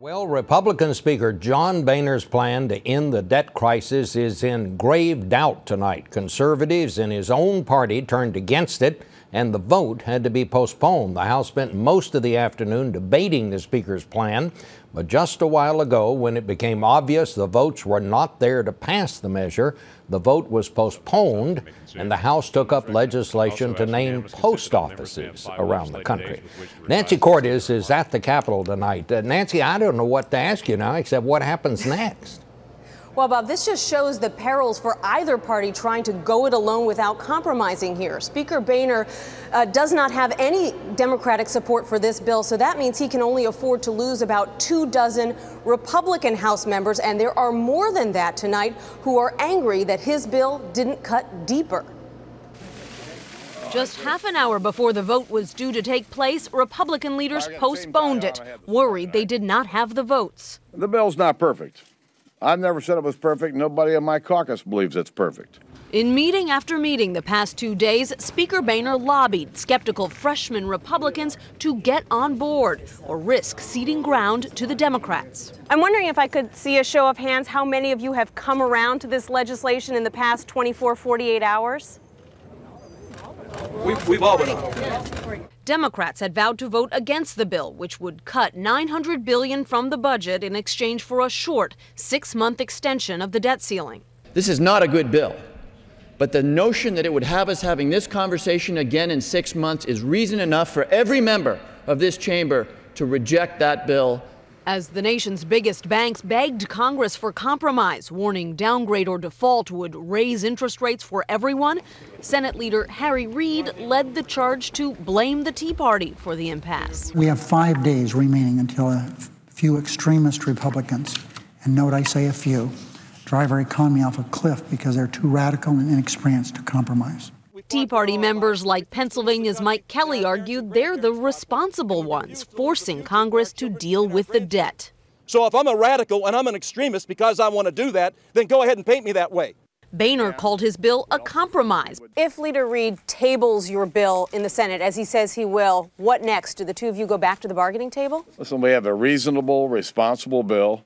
Well, Republican Speaker John Boehner's plan to end the debt crisis is in grave doubt tonight. Conservatives in his own party turned against it, and the vote had to be postponed. The House spent most of the afternoon debating the Speaker's plan, but just a while ago, when it became obvious the votes were not there to pass the measure, the vote was postponed, and the House took up legislation to name post offices around the country. Nancy Cordes is at the Capitol tonight. Nancy, I don't know what to ask you now, except what happens next. Well, Bob, this just shows the perils for either party trying to go it alone without compromising here. Speaker Boehner does not have any Democratic support for this bill, so that means he can only afford to lose about 24 Republican House members, and there are more than that tonight who are angry that his bill didn't cut deeper. Just half an hour before the vote was due to take place, Republican leaders postponed it, worried they did not have the votes. The bill's not perfect. I've never said it was perfect. Nobody in my caucus believes it's perfect. In meeting after meeting the past 2 days, Speaker Boehner lobbied skeptical freshman Republicans to get on board or risk ceding ground to the Democrats. I'm wondering if I could see a show of hands how many of you have come around to this legislation in the past 24, 48 hours? We've all been on. Democrats had vowed to vote against the bill, which would cut $900 billion from the budget in exchange for a short 6-month extension of the debt ceiling. This is not a good bill, but the notion that it would have us having this conversation again in 6 months is reason enough for every member of this chamber to reject that bill. As the nation's biggest banks begged Congress for compromise, warning downgrade or default would raise interest rates for everyone, Senate Leader Harry Reid led the charge to blame the Tea Party for the impasse. We have 5 days remaining until a few extremist Republicans, and note I say a few, drive our economy off a cliff because they're too radical and inexperienced to compromise. Tea Party members like Pennsylvania's Mike Kelly argued they're the responsible ones, forcing Congress to deal with the debt. So if I'm a radical and I'm an extremist because I want to do that, then go ahead and paint me that way. Boehner called his bill a compromise. If Leader Reid tables your bill in the Senate, as he says he will, what next? Do the two of you go back to the bargaining table? Listen, we have a reasonable, responsible bill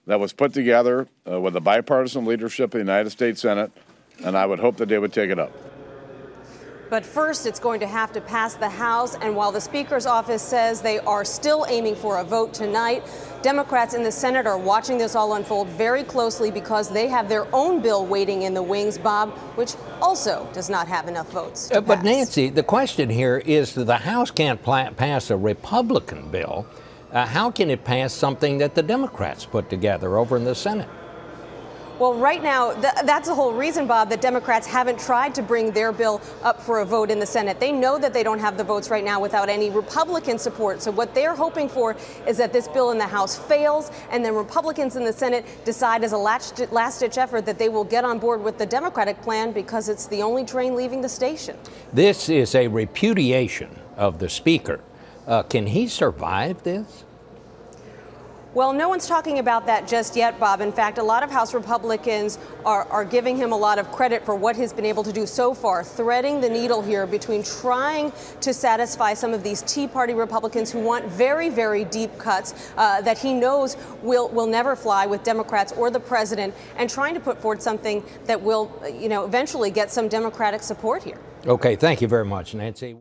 that was put together with the bipartisan leadership of the United States Senate, and I would hope that they would take it up. But first, it's going to have to pass the House, and while the Speaker's office says they are still aiming for a vote tonight, Democrats in the Senate are watching this all unfold very closely because they have their own bill waiting in the wings, Bob, which also does not have enough votes to But pass. Nancy, the question here is that the House can't pass a Republican bill. How can it pass something that the Democrats put together over in the Senate? Well, right now, that's the whole reason, Bob, that Democrats haven't tried to bring their bill up for a vote in the Senate. They know that they don't have the votes right now without any Republican support. So what they're hoping for is that this bill in the House fails, and then Republicans in the Senate decide as a last-ditch effort that they will get on board with the Democratic plan because it's the only train leaving the station. This is a repudiation of the Speaker. Can he survive this? Well, no one's talking about that just yet, Bob. In fact, a lot of House Republicans are giving him a lot of credit for what he's been able to do so far, threading the needle here between trying to satisfy some of these Tea Party Republicans who want very, very deep cuts that he knows will never fly with Democrats or the president, and trying to put forward something that will, eventually get some Democratic support here. Okay, thank you very much, Nancy.